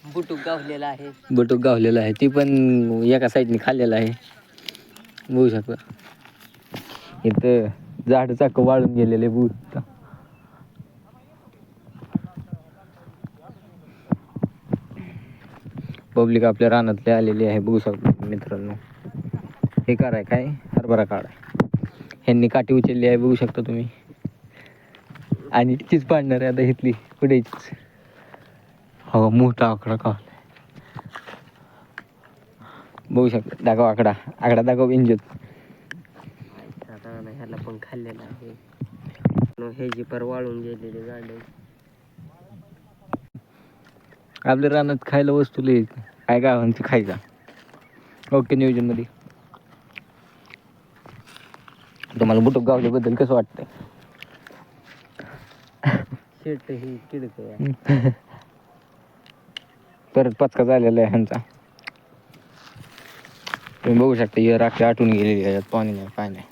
बुटूक गावलेला आहे ती पण एका साईडने खाल्लेला आहे बघू शकता. इथं झाड चाक वाळून गेलेले बूट. पब्लिक आपल्या रानातले आलेली आहे बघू शकता मित्रांनो. हे काय काय हरभरा काढाय ह्यांनी काठी उचलली आहे बघू शकता तुम्ही. आणि तीच पाडणार आहे आता इथली पुढेच. हो मोठा आकडा का बघू शकता. दाखव आकडा आकडा दाखव इंजत. ह्याला पण खाल्लेला आहे हे जी पर वाळून गेलेले गांडे. आपल्या रानात खायला वस्तू लई काय काय म्हणते खायचा. ओके नियोजन मध्ये तुम्हाला बुटुक गावल्याबद्दल कसं वाटतंय. शेट ही किडक परत पचका झालेला आहे ह्यांचा. तुम्ही बघू शकता ही राखी आटून गेलेली आहे पाणी नाही काय नाही.